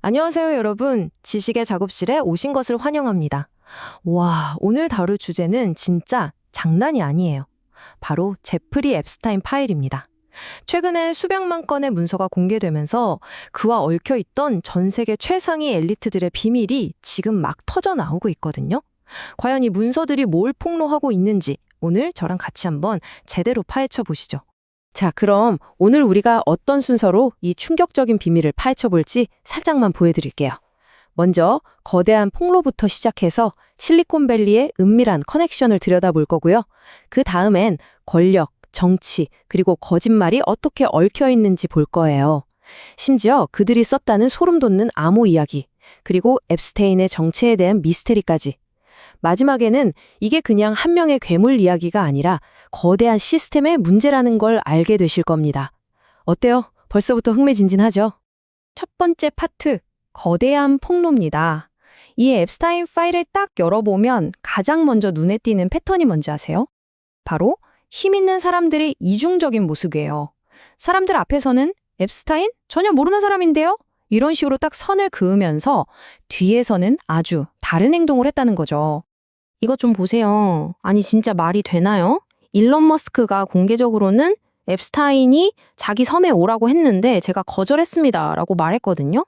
안녕하세요, 여러분. 지식의 작업실에 오신 것을 환영합니다. 와, 오늘 다룰 주제는 진짜 장난이 아니에요. 바로 제프리 앱스타인 파일입니다. 최근에 수백만 건의 문서가 공개되면서 그와 얽혀있던 전 세계 최상위 엘리트들의 비밀이 지금 막 터져 나오고 있거든요. 과연 이 문서들이 뭘 폭로하고 있는지 오늘 저랑 같이 한번 제대로 파헤쳐 보시죠. 자, 그럼 오늘 우리가 어떤 순서로 이 충격적인 비밀을 파헤쳐 볼지 살짝만 보여드릴게요. 먼저 거대한 폭로부터 시작해서 실리콘밸리의 은밀한 커넥션을 들여다볼 거고요. 그 다음엔 권력, 정치, 그리고 거짓말이 어떻게 얽혀 있는지 볼 거예요. 심지어 그들이 썼다는 소름 돋는 암호 이야기, 그리고 앱스테인의 정체에 대한 미스테리까지. 마지막에는 이게 그냥 한 명의 괴물 이야기가 아니라 거대한 시스템의 문제라는 걸 알게 되실 겁니다. 어때요? 벌써부터 흥미진진하죠? 첫 번째 파트, 거대한 폭로입니다. 이 앱스타인 파일을 딱 열어보면 가장 먼저 눈에 띄는 패턴이 뭔지 아세요? 바로 힘 있는 사람들의 이중적인 모습이에요. 사람들 앞에서는 앱스타인? 전혀 모르는 사람인데요? 이런 식으로 딱 선을 그으면서 뒤에서는 아주 다른 행동을 했다는 거죠. 이것 좀 보세요. 아니 진짜 말이 되나요? 일론 머스크가 공개적으로는 앱스타인이 자기 섬에 오라고 했는데 제가 거절했습니다 라고 말했거든요.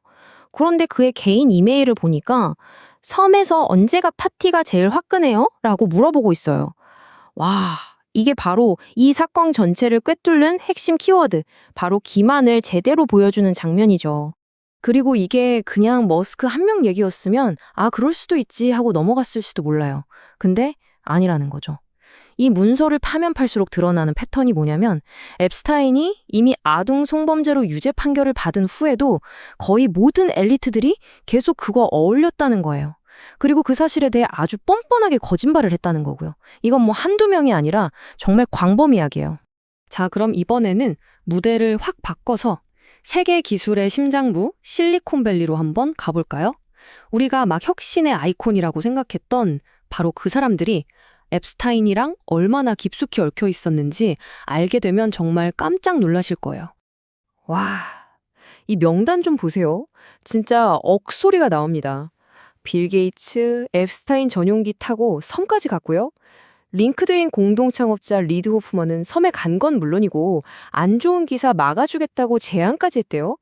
그런데 그의 개인 이메일을 보니까 섬에서 언제가 파티가 제일 화끈해요? 라고 물어보고 있어요. 와, 이게 바로 이 사건 전체를 꿰뚫는 핵심 키워드, 바로 기만을 제대로 보여주는 장면이죠. 그리고 이게 그냥 머스크 한 명 얘기였으면 그럴 수도 있지 하고 넘어갔을 수도 몰라요. 근데 아니라는 거죠. 이 문서를 파면 팔수록 드러나는 패턴이 뭐냐면 앱스타인이 이미 아동 성범죄로 유죄 판결을 받은 후에도 거의 모든 엘리트들이 계속 그거 어울렸다는 거예요. 그리고 그 사실에 대해 아주 뻔뻔하게 거짓말을 했다는 거고요. 이건 뭐 한두 명이 아니라 정말 광범위하게요. 자, 그럼 이번에는 무대를 확 바꿔서 세계 기술의 심장부 실리콘밸리로 한번 가볼까요? 우리가 막 혁신의 아이콘이라고 생각했던 바로 그 사람들이 앱스타인이랑 얼마나 깊숙이 얽혀 있었는지 알게 되면 정말 깜짝 놀라실 거예요. 와, 이 명단 좀 보세요. 진짜 억소리가 나옵니다. 빌 게이츠, 앱스타인 전용기 타고 섬까지 갔고요. 링크드인 공동 창업자 리드 호프먼은 섬에 간 건 물론이고 안 좋은 기사 막아주겠다고 제안까지 했대요.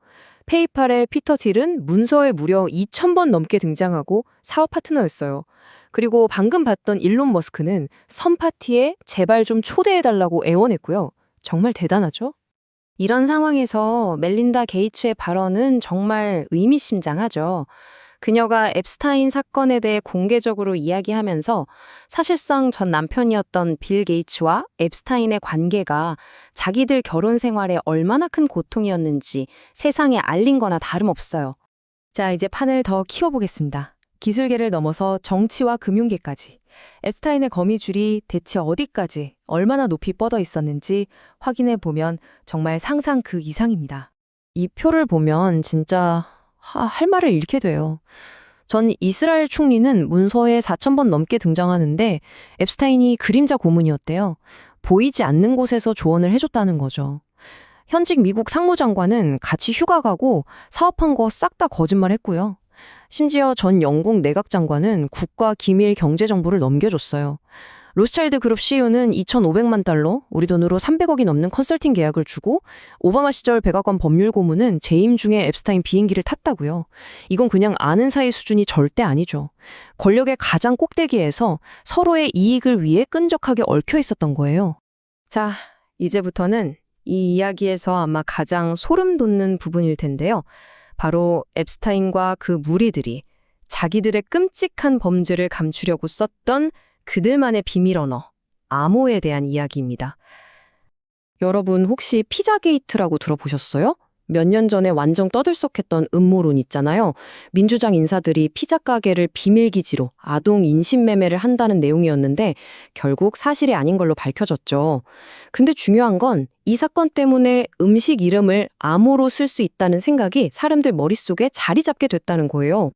페이팔의 피터 틸은 문서에 무려 2,000번 넘게 등장하고 사업 파트너였어요. 그리고 방금 봤던 일론 머스크는 섬 파티에 제발 좀 초대해달라고 애원했고요. 정말 대단하죠? 이런 상황에서 멜린다 게이츠의 발언은 정말 의미심장하죠. 그녀가 앱스타인 사건에 대해 공개적으로 이야기하면서 사실상 전 남편이었던 빌 게이츠와 앱스타인의 관계가 자기들 결혼 생활에 얼마나 큰 고통이었는지 세상에 알린 거나 다름없어요. 자, 이제 판을 더 키워보겠습니다. 기술계를 넘어서 정치와 금융계까지. 앱스타인의 거미줄이 대체 어디까지 얼마나 높이 뻗어 있었는지 확인해 보면 정말 상상 그 이상입니다. 이 표를 보면 진짜 할 말을 잃게 돼요. 전 이스라엘 총리는 문서에 4,000번 넘게 등장하는데 앱스타인이 그림자 고문이었대요. 보이지 않는 곳에서 조언을 해줬다는 거죠. 현직 미국 상무장관은 같이 휴가 가고 사업한 거 싹 다 거짓말했고요. 심지어 전 영국 내각장관은 국가 기밀 경제 정보를 넘겨줬어요. 로스차일드 그룹 CEO는 2,500만 달러, 우리 돈으로 300억이 넘는 컨설팅 계약을 주고 오바마 시절 백악관 법률 고문은 재임 중에 앱스타인 비행기를 탔다고요. 이건 그냥 아는 사이 수준이 절대 아니죠. 권력의 가장 꼭대기에서 서로의 이익을 위해 끈적하게 얽혀 있었던 거예요. 자, 이제부터는 이 이야기에서 아마 가장 소름 돋는 부분일 텐데요. 바로 앱스타인과 그 무리들이 자기들의 끔찍한 범죄를 감추려고 썼던 그들만의 비밀 언어, 암호에 대한 이야기입니다. 여러분 혹시 피자게이트라고 들어보셨어요? 몇 년 전에 완전 떠들썩했던 음모론 있잖아요. 민주당 인사들이 피자 가게를 비밀기지로 아동 인신매매를 한다는 내용이었는데 결국 사실이 아닌 걸로 밝혀졌죠. 근데 중요한 건 이 사건 때문에 음식 이름을 암호로 쓸 수 있다는 생각이 사람들 머릿속에 자리 잡게 됐다는 거예요.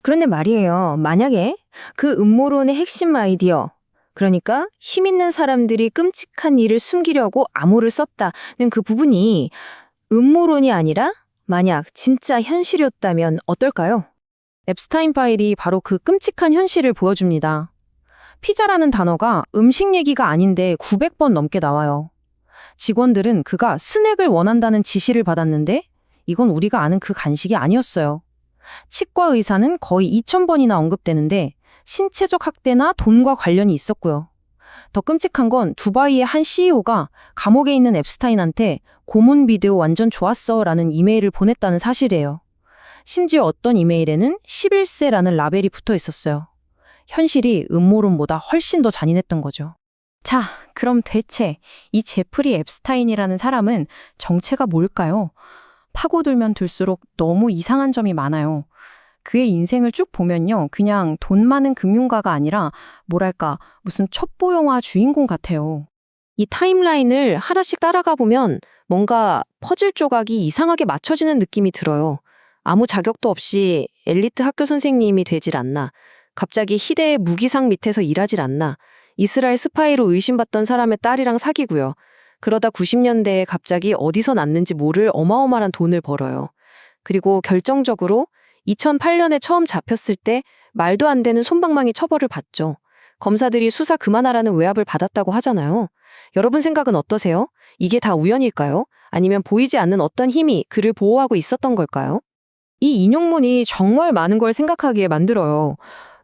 그런데 말이에요. 만약에 그 음모론의 핵심 아이디어, 그러니까 힘 있는 사람들이 끔찍한 일을 숨기려고 암호를 썼다는 그 부분이 음모론이 아니라 만약 진짜 현실이었다면 어떨까요? 앱스타인 파일이 바로 그 끔찍한 현실을 보여줍니다. 피자라는 단어가 음식 얘기가 아닌데 900번 넘게 나와요. 직원들은 그가 스낵을 원한다는 지시를 받았는데 이건 우리가 아는 그 간식이 아니었어요. 치과 의사는 거의 2000번이나 언급되는데 신체적 학대나 돈과 관련이 있었고요. 더 끔찍한 건 두바이의 한 CEO가 감옥에 있는 앱스타인한테 고문 비디오 완전 좋았어 라는 이메일을 보냈다는 사실이에요. 심지어 어떤 이메일에는 11세라는 라벨이 붙어 있었어요. 현실이 음모론보다 훨씬 더 잔인했던 거죠. 자, 그럼 대체 이 제프리 앱스타인이라는 사람은 정체가 뭘까요? 파고들면 들수록 너무 이상한 점이 많아요. 그의 인생을 쭉 보면요. 그냥 돈 많은 금융가가 아니라 뭐랄까 무슨 첩보 영화 주인공 같아요. 이 타임라인을 하나씩 따라가 보면 뭔가 퍼즐 조각이 이상하게 맞춰지는 느낌이 들어요. 아무 자격도 없이 엘리트 학교 선생님이 되질 않나. 갑자기 희대의 무기상 밑에서 일하질 않나. 이스라엘 스파이로 의심받던 사람의 딸이랑 사귀고요. 그러다 90년대에 갑자기 어디서 났는지 모를 어마어마한 돈을 벌어요. 그리고 결정적으로 2008년에 처음 잡혔을 때 말도 안 되는 솜방망이 처벌을 받죠. 검사들이 수사 그만하라는 외압을 받았다고 하잖아요. 여러분 생각은 어떠세요? 이게 다 우연일까요? 아니면 보이지 않는 어떤 힘이 그를 보호하고 있었던 걸까요? 이 인용문이 정말 많은 걸 생각하게 만들어요.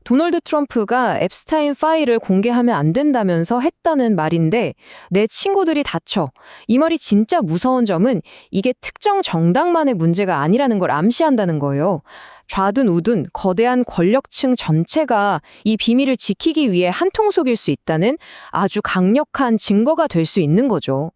도널드 트럼프가 앱스타인 파일을 공개하면 안 된다면서 했다는 말인데 내 친구들이 다쳐. 이 말이 진짜 무서운 점은 이게 특정 정당만의 문제가 아니라는 걸 암시한다는 거예요. 좌든 우든 거대한 권력층 전체가 이 비밀을 지키기 위해 한통속일 수 있다는 아주 강력한 증거가 될 수 있는 거죠.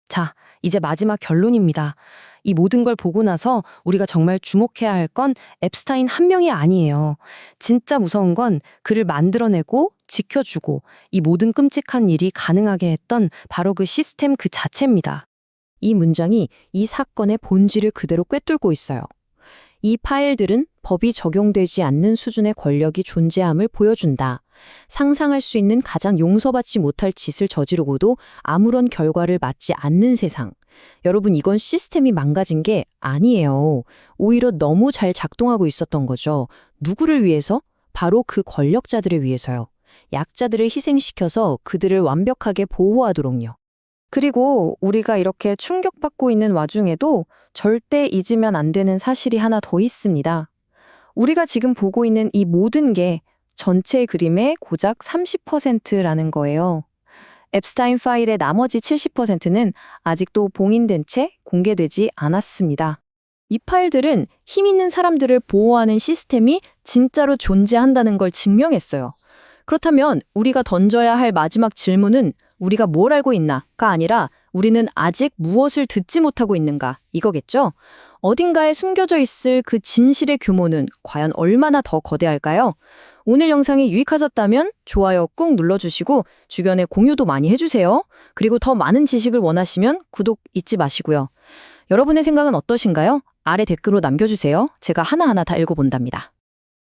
자, 이제 마지막 결론입니다. 이 모든 걸 보고 나서 우리가 정말 주목해야 할 건 앱스타인 한 명이 아니에요. 진짜 무서운 건 그를 만들어내고 지켜주고 이 모든 끔찍한 일이 가능하게 했던 바로 그 시스템 그 자체입니다. 이 문장이 이 사건의 본질을 그대로 꿰뚫고 있어요. 이 파일들은 법이 적용되지 않는 수준의 권력이 존재함을 보여준다. 상상할 수 있는 가장 용서받지 못할 짓을 저지르고도 아무런 결과를 맞지 않는 세상. 여러분, 이건 시스템이 망가진 게 아니에요. 오히려 너무 잘 작동하고 있었던 거죠. 누구를 위해서? 바로 그 권력자들을 위해서요. 약자들을 희생시켜서 그들을 완벽하게 보호하도록요. 그리고 우리가 이렇게 충격받고 있는 와중에도 절대 잊으면 안 되는 사실이 하나 더 있습니다. 우리가 지금 보고 있는 이 모든 게 전체 그림의 고작 30%라는 거예요. 앱스타인 파일의 나머지 70%는 아직도 봉인된 채 공개되지 않았습니다. 이 파일들은 힘 있는 사람들을 보호하는 시스템이 진짜로 존재한다는 걸 증명했어요. 그렇다면 우리가 던져야 할 마지막 질문은 우리가 뭘 알고 있나가 아니라 우리는 아직 무엇을 듣지 못하고 있는가 이거겠죠? 어딘가에 숨겨져 있을 그 진실의 규모는 과연 얼마나 더 거대할까요? 오늘 영상이 유익하셨다면 좋아요 꾹 눌러주시고 주변에 공유도 많이 해주세요. 그리고 더 많은 지식을 원하시면 구독 잊지 마시고요. 여러분의 생각은 어떠신가요? 아래 댓글로 남겨주세요. 제가 하나하나 다 읽어본답니다.